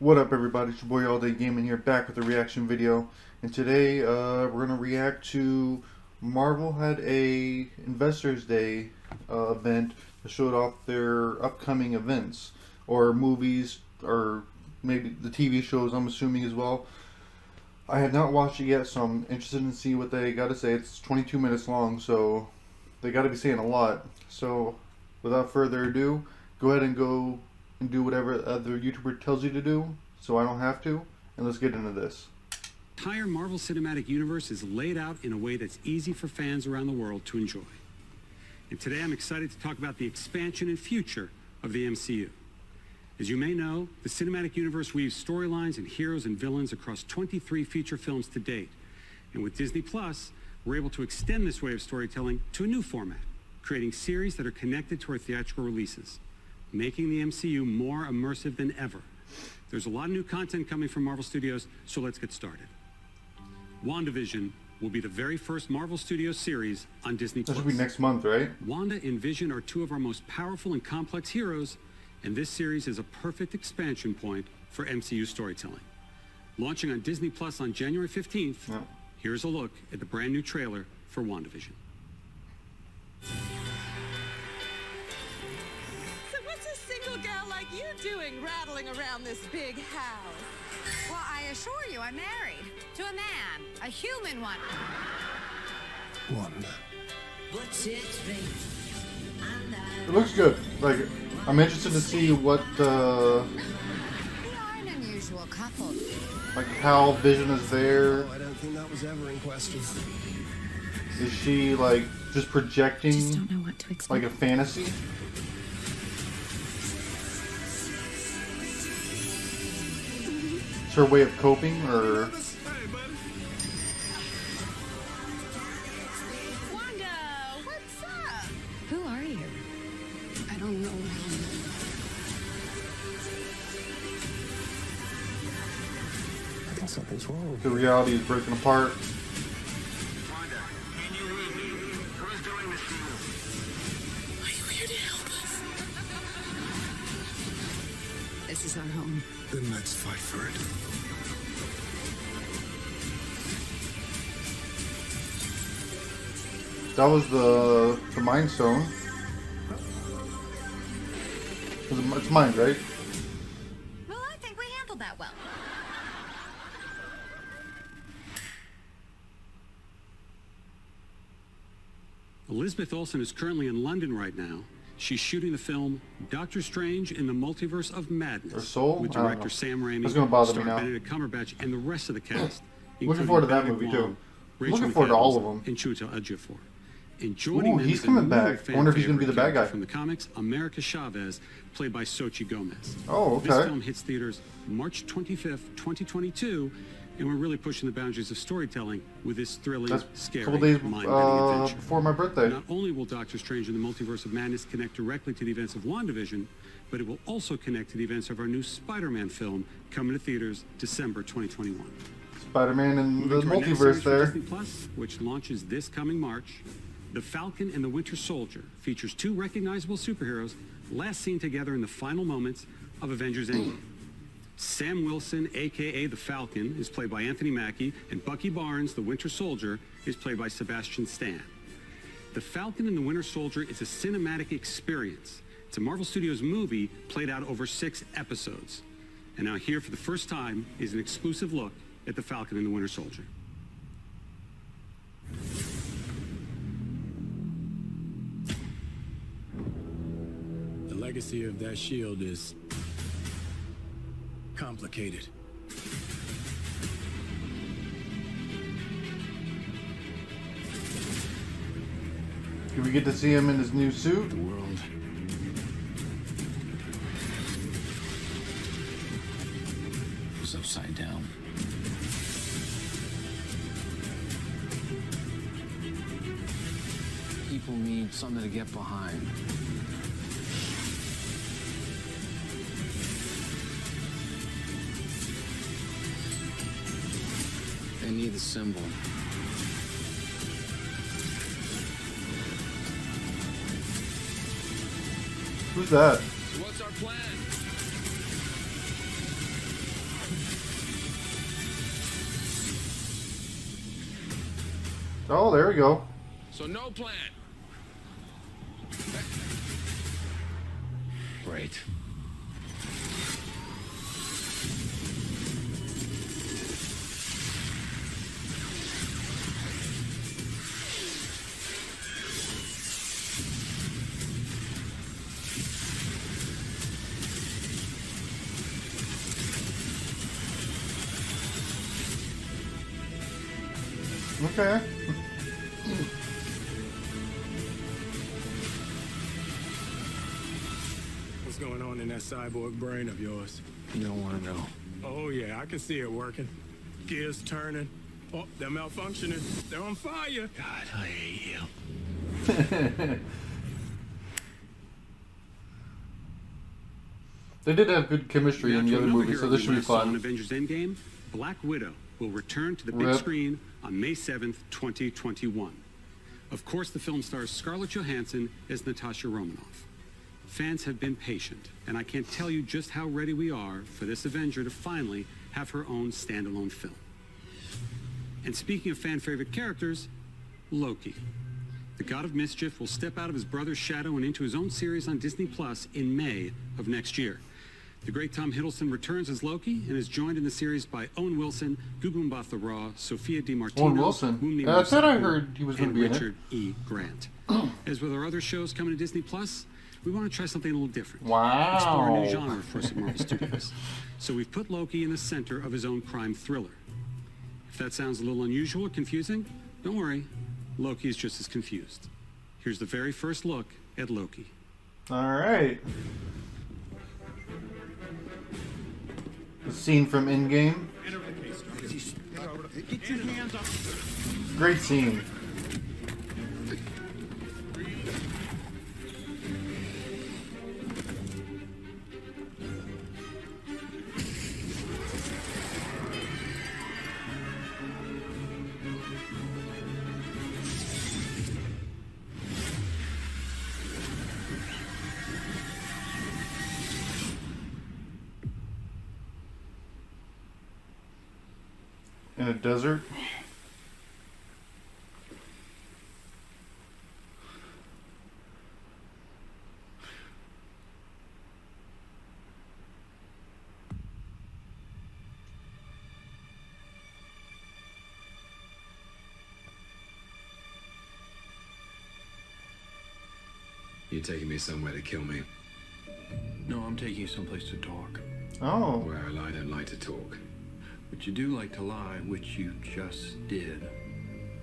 What up, everybody? It's your boy All Day Gaming here, back with a reaction video. And today, we're gonna react to Marvel had a Investors Day event that showed off their upcoming events or movies, or maybe the TV shows. I'm assuming as well. I have not watched it yet, so I'm interested in seeing what they got to say. It's 22 minutes long, so they got to be saying a lot. So, without further ado, go ahead and go and do whatever other YouTuber tells you to do, so I don't have to, and let's get into this. The entire Marvel Cinematic Universe is laid out in a way that's easy for fans around the world to enjoy. And today I'm excited to talk about the expansion and future of the MCU. As you may know, the Cinematic Universe weaves storylines and heroes and villains across 23 feature films to date. And with Disney Plus, we're able to extend this way of storytelling to a new format, creating series that are connected to our theatrical releases, making the MCU more immersive than ever. There's a lot of new content coming from Marvel Studios, so let's get started. WandaVision will be the very first Marvel Studios series on Disney+. That should be next month, right? Wanda and Vision are two of our most powerful and complex heroes, and this series is a perfect expansion point for MCU storytelling. Launching on Disney Plus on January 15th, Here's a look at the brand new trailer for WandaVision. Girl like you doing rattling around this big house? Well, I assure you I'm married to a man, a human one. Wanda. It looks good. Like, I'm interested to see what We are an unusual couple. like how Vision is there. Oh, I don't think that was ever in question. Is she like just projecting Just don't know what to expect. like a fantasy? It's her way of coping, or Wanda, what's up? Who are you? I don't know. I think something's wrong. the reality is breaking apart. Wanda, can you read me? Who's doing this to you? Are you here to help us? This is our home. Then let's fight for it. That was the Mind Stone. It's mine, right? Well, I think we handled that well. Elizabeth Olsen is currently in London right now. She's shooting the film Doctor Strange in the Multiverse of Madness Or Soul? with I don't director know. Sam Raimi, It's gonna bother me star now. Benedict Cumberbatch, and the rest of the cast. Looking forward to that including movie, Benedict too. Wong, Rachel Looking forward to all of McAdams, them. and Chiwetel Ejiofor. And joining Ooh, them he's is a coming new back. I wonder if he's gonna be the bad fan-favorite guy. from the comics, America Chavez, played by Xochitl Gomez. Oh, okay. This film hits theaters March 25th, 2022, and we're really pushing the boundaries of storytelling with this thrilling, That's a scary, couple days mind-bending adventure. before my birthday. Not only will Doctor Strange in the Multiverse of Madness connect directly to the events of WandaVision, but it will also connect to the events of our new Spider-Man film coming to theaters December 2021. Spider-Man and the Moving to our next multiverse series from there. Disney Plus, which launches this coming March, The Falcon and the Winter Soldier features two recognizable superheroes last seen together in the final moments of Avengers Endgame. Sam Wilson, aka the Falcon, is played by Anthony Mackie, and Bucky Barnes, the Winter Soldier, is played by Sebastian Stan. The Falcon and the Winter Soldier is a cinematic experience. It's a Marvel Studios movie played out over 6 episodes. And now here for the first time is an exclusive look at the Falcon and the Winter Soldier. The legacy of that shield is complicated. Do we get to see him in his new suit? The world was upside down. People need something to get behind. They need the symbol. Who's that? So what's our plan? Oh, there we go. So no plan. Great. Okay. What's going on in that cyborg brain of yours? You don't want to know. Oh, yeah, I can see it working. Gears turning. Oh, they're malfunctioning. They're on fire. God, I hate you. They did have good chemistry in the other movie, so this should be In fun. Avengers Endgame, Black Widow will return to the big Rip. screen on May 7th, 2021. Of course, the film stars Scarlett Johansson as Natasha Romanoff. Fans have been patient, and I can't tell you just how ready we are for this Avenger to finally have her own standalone film. And speaking of fan-favorite characters, Loki. The God of Mischief will step out of his brother's shadow and into his own series on Disney Plus in May of next year. The great Tom Hiddleston returns as Loki and is joined in the series by Owen Wilson, Gugu Mbatha-Raw, Sophia DiMartino, Owen Wilson? Wunmi I thought I Mosaku, heard he was gonna and be in it. Richard E. Grant. As with our other shows coming to Disney Plus, we want to try something a little different. Wow. Explore a new genre for us at Marvel Studios. So we've put Loki in the center of his own crime thriller. If that sounds a little unusual or confusing, don't worry. Loki is just as confused. Here's the very first look at Loki. All right. The scene from Endgame. Get your hands up. Great scene. In a desert. You're taking me somewhere to kill me. No, I'm taking you someplace to talk. Oh. Well, I don't like to talk. But you do like to lie, which you just did.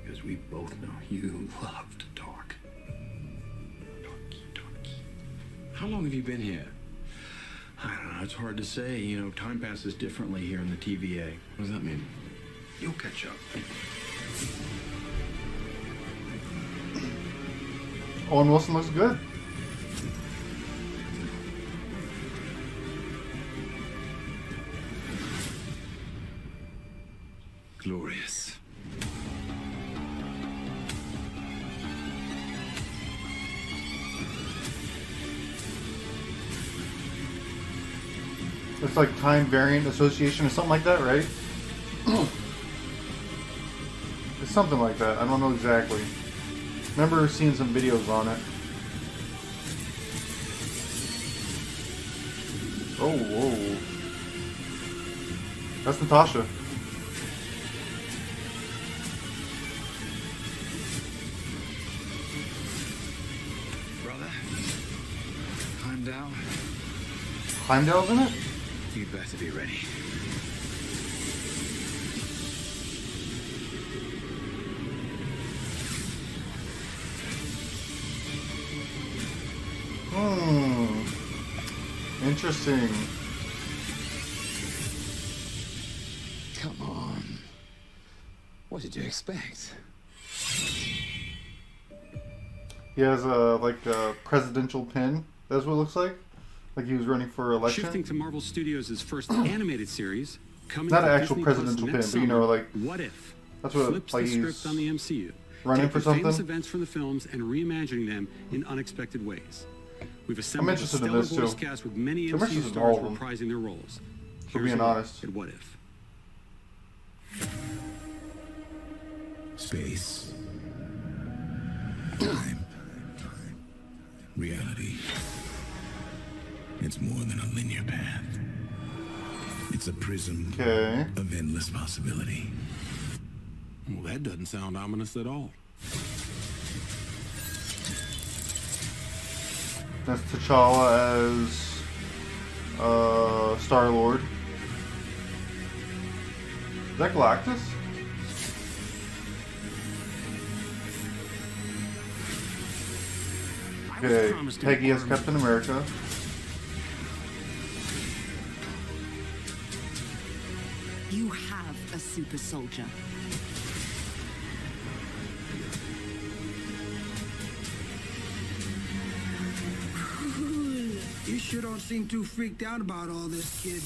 Because we both know you love to talk. Talky. How long have you been here? I don't know, it's hard to say. You know, time passes differently here in the TVA. What does that mean? You'll catch up. Owen Wilson looks good. Glorious. It's like time variant association or something like that, right? It's something like that. I don't know exactly. Remember seeing some videos on it. Oh, whoa. That's Natasha. Brother? Heimdall? Heimdall's in it? You better be ready. Interesting. Come on. What did you expect? He has a presidential pin. That's what it looks like. Like he was running for election. Shifting to Marvel Studios' first animated series, coming Not to an actual Disney Plus presidential next pin, but you know, summer, like What If? that's what Flips like the he's script on the MCU, running taking for famous something. events from the films and reimagining them in unexpected ways. We've assembled a interested in stellar this, voice too. cast with many I'm MCU interested in stars all of them. reprising their roles. For Here's being a look honest. at What If? Space. time. Reality. It's more than a linear path. It's a prism Okay. of endless possibility. Well, that doesn't sound ominous at all. That's T'Challa as Star-Lord. Is that Galactus? Okay, Peggy as Captain America. You have a super soldier. You sure don't seem too freaked out about all this, kid.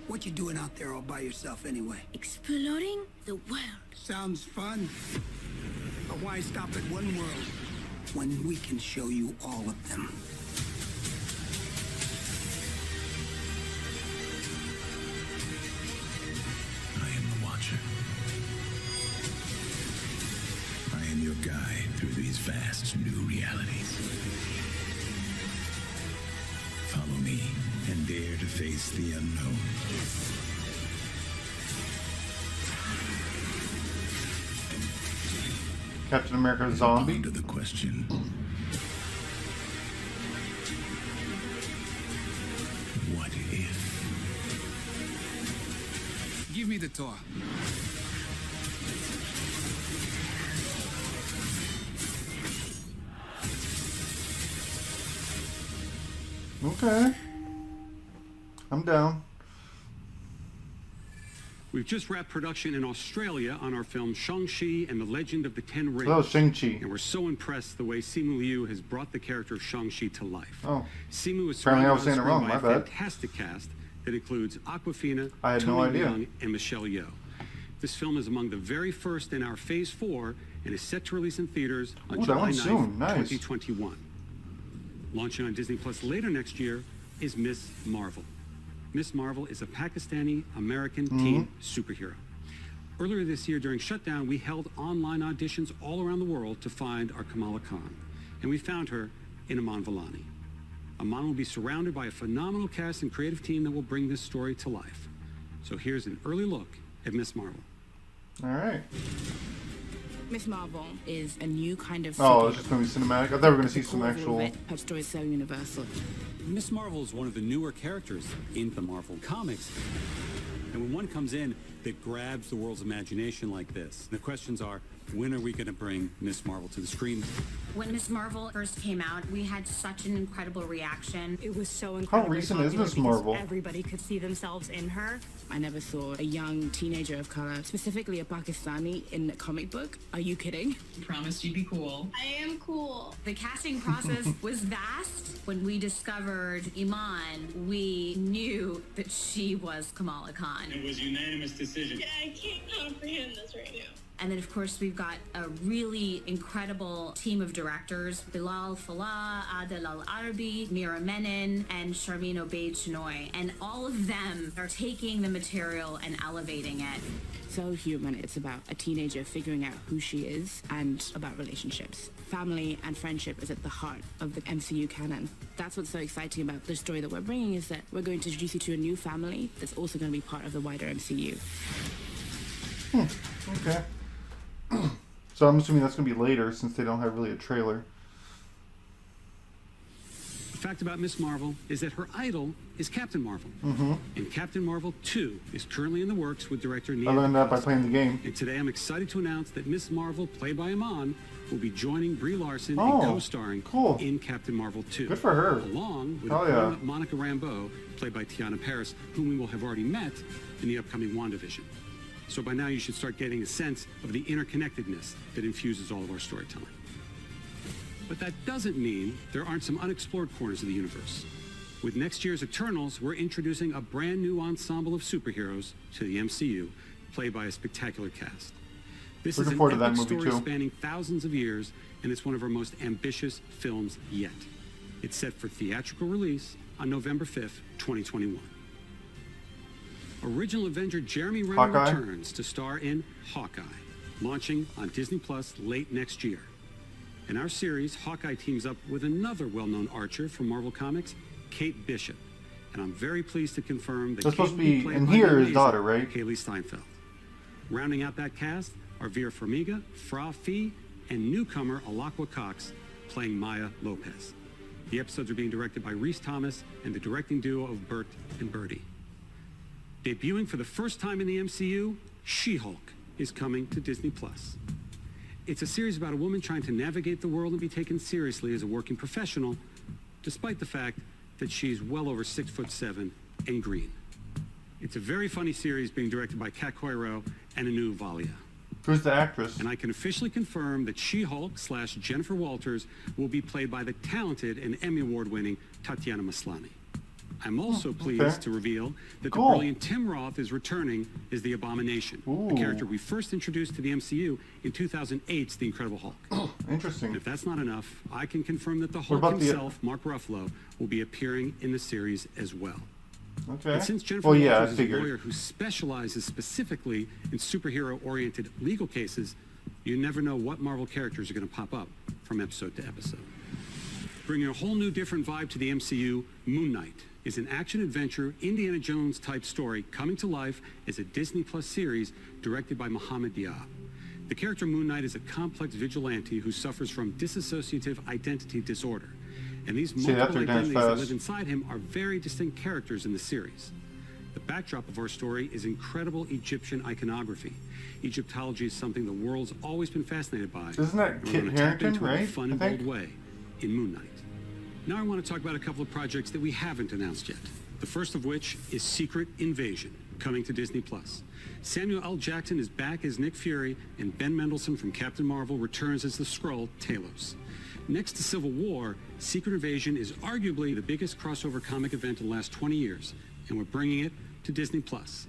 What you doing out there all by yourself anyway? Exploring the world. Sounds fun. But why stop at one world when we can show you all of them? I am the Watcher. I am your guide through these vast new realities. Follow me and dare to face the unknown. Captain America zombie. To the question. What if? Give me the tour. Okay. I'm down. We've just wrapped production in Australia on our film Shang-Chi and the Legend of the Ten Rings. Oh, Shang-Chi. And we're so impressed the way Simu Liu has brought the character of Shang-Chi to life. Oh. Simu is Apparently I was surrounded saying it on wrong, screen by my a bad. fantastic cast that includes Awkwafina, I had no Tony idea. Leung, and Michelle Yeoh. This film is among the very first in our Phase 4 and is set to release in theaters on Ooh, that July one's 9th, soon. Nice. 2021. Launching on Disney Plus later next year is Miss Marvel. Miss Marvel is a Pakistani-American teen superhero. Earlier this year during shutdown, we held online auditions all around the world to find our Kamala Khan. And we found her in Aman Vellani. Aman will be surrounded by a phenomenal cast and creative team that will bring this story to life. So here's an early look at Miss Marvel. All right. Miss Marvel is a new kind of Oh, it's just going to be cinematic. I thought we were going to see some actual. Her story is so universal. Miss Marvel is one of the newer characters in the Marvel comics. And when one comes in that grabs the world's imagination like this, the questions are, when are we going to bring Miss Marvel to the screen? When Miss Marvel first came out, we had such an incredible reaction. It was so How incredible. recent is Miss Marvel? Everybody could see themselves in her. I never saw a young teenager of color, specifically a Pakistani, in a comic book. Are you kidding? Promised you'd be cool. I am cool. The casting process was vast. When we discovered Iman, we knew that she was Kamala Khan. It was unanimous decision. Yeah, I can't comprehend this right now. And then, of course, we've got a really incredible team of directors. Bilal Fallah, Adel Al-Arabi, Mira Menon, and Sharmeen Obaid-Chinoy. And all of them are taking the material and elevating it. So human. It's about a teenager figuring out who she is and about relationships. Family and friendship is at the heart of the MCU canon. That's what's so exciting about the story that we're bringing, is that we're going to introduce you to a new family that's also going to be part of the wider MCU. Okay. So I'm assuming that's going to be later since they don't have really a trailer. The fact about Miss Marvel is that her idol is Captain Marvel. And Captain Marvel 2 is currently in the works with director Nia I learned that by DaCosta. playing the game. And today I'm excited to announce that Miss Marvel, played by Iman, will be joining Brie Larson Oh, and co-starring cool. in Captain Marvel 2. Good for her. Along with Hell yeah. Monica Rambeau, played by Tiana Paris, whom we will have already met in the upcoming WandaVision. So by now you should start getting a sense of the interconnectedness that infuses all of our storytelling. But that doesn't mean there aren't some unexplored corners of the universe. With next year's Eternals, we're introducing a brand new ensemble of superheroes to the MCU, played by a spectacular cast. This is Looking an forward to that epic movie, story too. spanning thousands of years, and it's one of our most ambitious films yet. It's set for theatrical release on November 5th, 2021. Original Avenger Jeremy Renner Hawkeye? returns to star in Hawkeye. launching on Disney Plus late next year. In our series, Hawkeye teams up with another well-known archer from Marvel Comics, Kate Bishop. And I'm very pleased to confirm that That's Kate supposed to will be played in by here, the his amazing daughter, right? Haley Steinfeld. Rounding out that cast are Vera Farmiga, Fra Fee, and newcomer Alakwa Cox playing Maya Lopez. The episodes are being directed by Rhys Thomas and the directing duo of Bert and Birdie. Debuting for the first time in the MCU, She-Hulk is coming to Disney Plus. It's a series about a woman trying to navigate the world and be taken seriously as a working professional, despite the fact that she's well over 6'7" and green. It's a very funny series being directed by Kat Coiro and Anu Valia. Who's the actress? And I can officially confirm that She-Hulk / Jennifer Walters will be played by the talented and Emmy Award-winning Tatiana Maslany. I'm also pleased to reveal that the brilliant Tim Roth is returning as the Abomination, a character we first introduced to the MCU in 2008's The Incredible Hulk. Interesting. And if that's not enough, I can confirm that the What Hulk about the- himself, Mark Ruffalo, will be appearing in the series as well. Okay. And since Jennifer Well, yeah, I Walters is a figured. lawyer who specializes specifically in superhero-oriented legal cases, you never know what Marvel characters are going to pop up from episode to episode. Bringing a whole new different vibe to the MCU, Moon Knight is an action-adventure, Indiana Jones-type story coming to life as a Disney Plus series directed by Mohamed Diab. The character Moon Knight is a complex vigilante who suffers from dissociative identity disorder. And these multiple identities that live inside him are very distinct characters in the series. The backdrop of our story is incredible Egyptian iconography. Egyptology is something the world's always been fascinated by. Isn't that and we're Kit gonna tap Harington, into it in a right? fun I and think? bold way in Moon Knight. Now I want to talk about a couple of projects that we haven't announced yet. The first of which is Secret Invasion, coming to Disney Plus. Samuel L. Jackson is back as Nick Fury, and Ben Mendelsohn from Captain Marvel returns as the Skrull, Talos. Next to Civil War, Secret Invasion is arguably the biggest crossover comic event in the last 20 years, and we're bringing it to Disney Plus.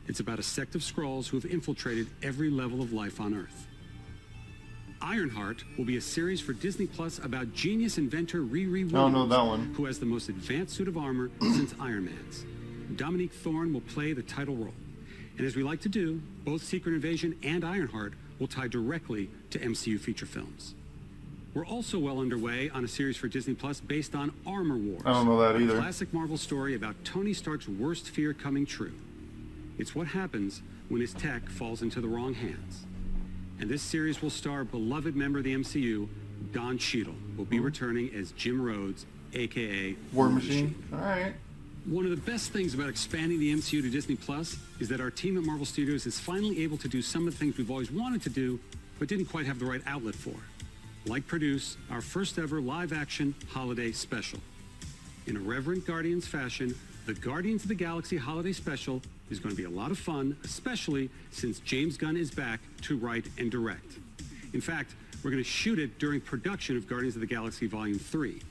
It's about a sect of Skrulls who have infiltrated every level of life on Earth. Ironheart will be a series for Disney Plus about genius inventor Riri Williams, Oh, no, that one. who has the most advanced suit of armor since Iron Man's. Dominique Thorne will play the title role. And as we like to do, both Secret Invasion and Ironheart will tie directly to MCU feature films. We're also well underway on a series for Disney Plus based on Armor Wars. I don't know that either. A classic Marvel story about Tony Stark's worst fear coming true. It's what happens when his tech falls into the wrong hands. And this series will star beloved member of the MCU, Don Cheadle, will be returning as Jim Rhodes, a.k.a. War Machine. All right. One of the best things about expanding the MCU to Disney Plus is that our team at Marvel Studios is finally able to do some of the things we've always wanted to do, but didn't quite have the right outlet for. Like produce our first ever live-action holiday special. In a reverent Guardians fashion, the Guardians of the Galaxy Holiday Special is going to be a lot of fun, especially since James Gunn is back to write and direct. In fact, we're going to shoot it during production of Guardians of the Galaxy Volume 3.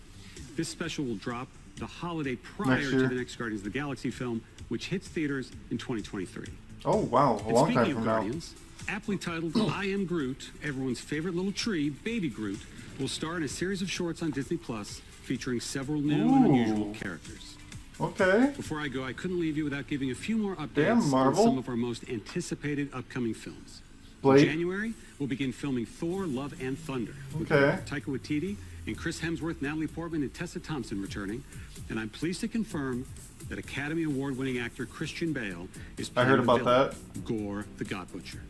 This special will drop the holiday prior Next to year. the next Guardians of the Galaxy film, which hits theaters in 2023. Oh, wow. A And long speaking time of from Guardians, aptly titled I Am Groot, everyone's favorite little tree, Baby Groot, will star in a series of shorts on Disney Plus featuring several new and unusual characters. Okay. Before I go, I couldn't leave you without giving a few more updates Damn, on Marvel. some of our most anticipated upcoming films. Blade. In January, we'll begin filming Thor, Love and Thunder. With Okay. Taika Waititi and Chris Hemsworth, Natalie Portman, and Tessa Thompson returning. And I'm pleased to confirm that Academy Award-winning actor Christian Bale is I playing heard the about villain, that. Gore the God Butcher.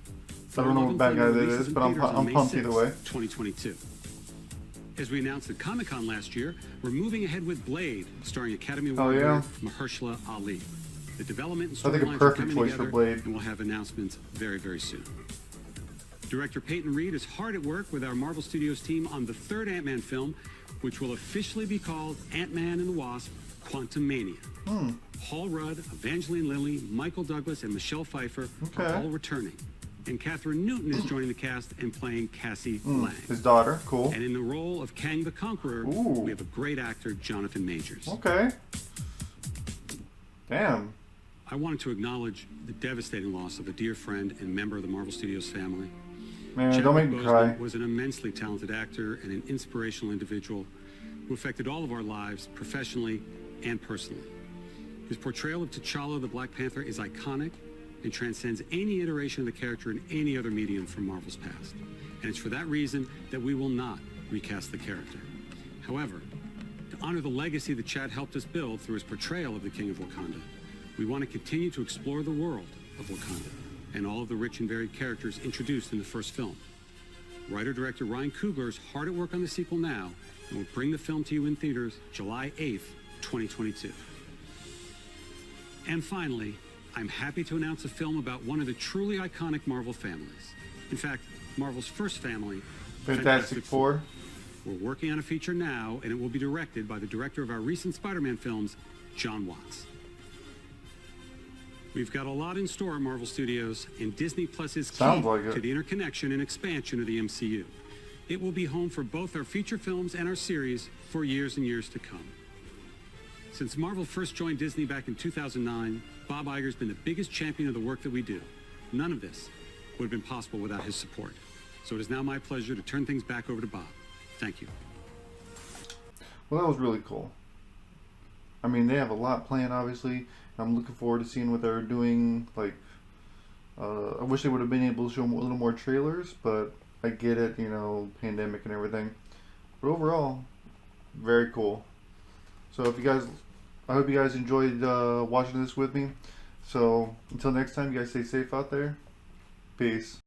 I don't know what bad guy that releases is, in but I'm theaters on May pumped either 6th, way. 2022. As we announced at Comic-Con last year, we're moving ahead with Blade, starring Academy Award Oh, yeah? winner Mahershala Ali. The development and I think a storylines are perfect coming choice for together, Blade. and we'll have announcements very, very soon. Director Peyton Reed is hard at work with our Marvel Studios team on the third Ant-Man film, which will officially be called Ant-Man and the Wasp: Quantumania. Paul Rudd, Evangeline Lilly, Michael Douglas, and Michelle Pfeiffer are Okay. all returning. And Catherine Newton is joining the cast and playing Cassie Lang. His daughter. Cool. And in the role of Kang the Conqueror, Ooh. we have a great actor, Jonathan Majors. Okay. Damn. I wanted to acknowledge the devastating loss of a dear friend and member of the Marvel Studios family. Man, don't Chadwick make me Boseman cry. was an immensely talented actor and an inspirational individual who affected all of our lives, professionally and personally. His portrayal of T'Challa the Black Panther is iconic, and transcends any iteration of the character in any other medium from Marvel's past. And it's for that reason that we will not recast the character. However, to honor the legacy that Chad helped us build through his portrayal of the King of Wakanda, we want to continue to explore the world of Wakanda and all of the rich and varied characters introduced in the first film. Writer-director Ryan Coogler is hard at work on the sequel now and will bring the film to you in theaters July 8th, 2022. And finally, I'm happy to announce a film about one of the truly iconic Marvel families. In fact, Marvel's first family, Fantastic Four. We're working on a feature now, and it will be directed by the director of our recent Spider-Man films, John Watts. We've got a lot in store at Marvel Studios, and Disney Plus is key to the interconnection and expansion of the MCU. It will be home for both our feature films and our series for years and years to come. Since Marvel first joined Disney back in 2009, Bob Iger's been the biggest champion of the work that we do. None of this would have been possible without his support. So it is now my pleasure to turn things back over to Bob. Thank you. Well, that was really cool. I mean, they have a lot planned, obviously. I'm looking forward to seeing what they're doing. Like, I wish they would have been able to show a little more trailers, but I get it, you know, pandemic and everything. But overall, very cool. So if you guys, I hope you guys enjoyed watching this with me. So until next time, you guys stay safe out there. Peace.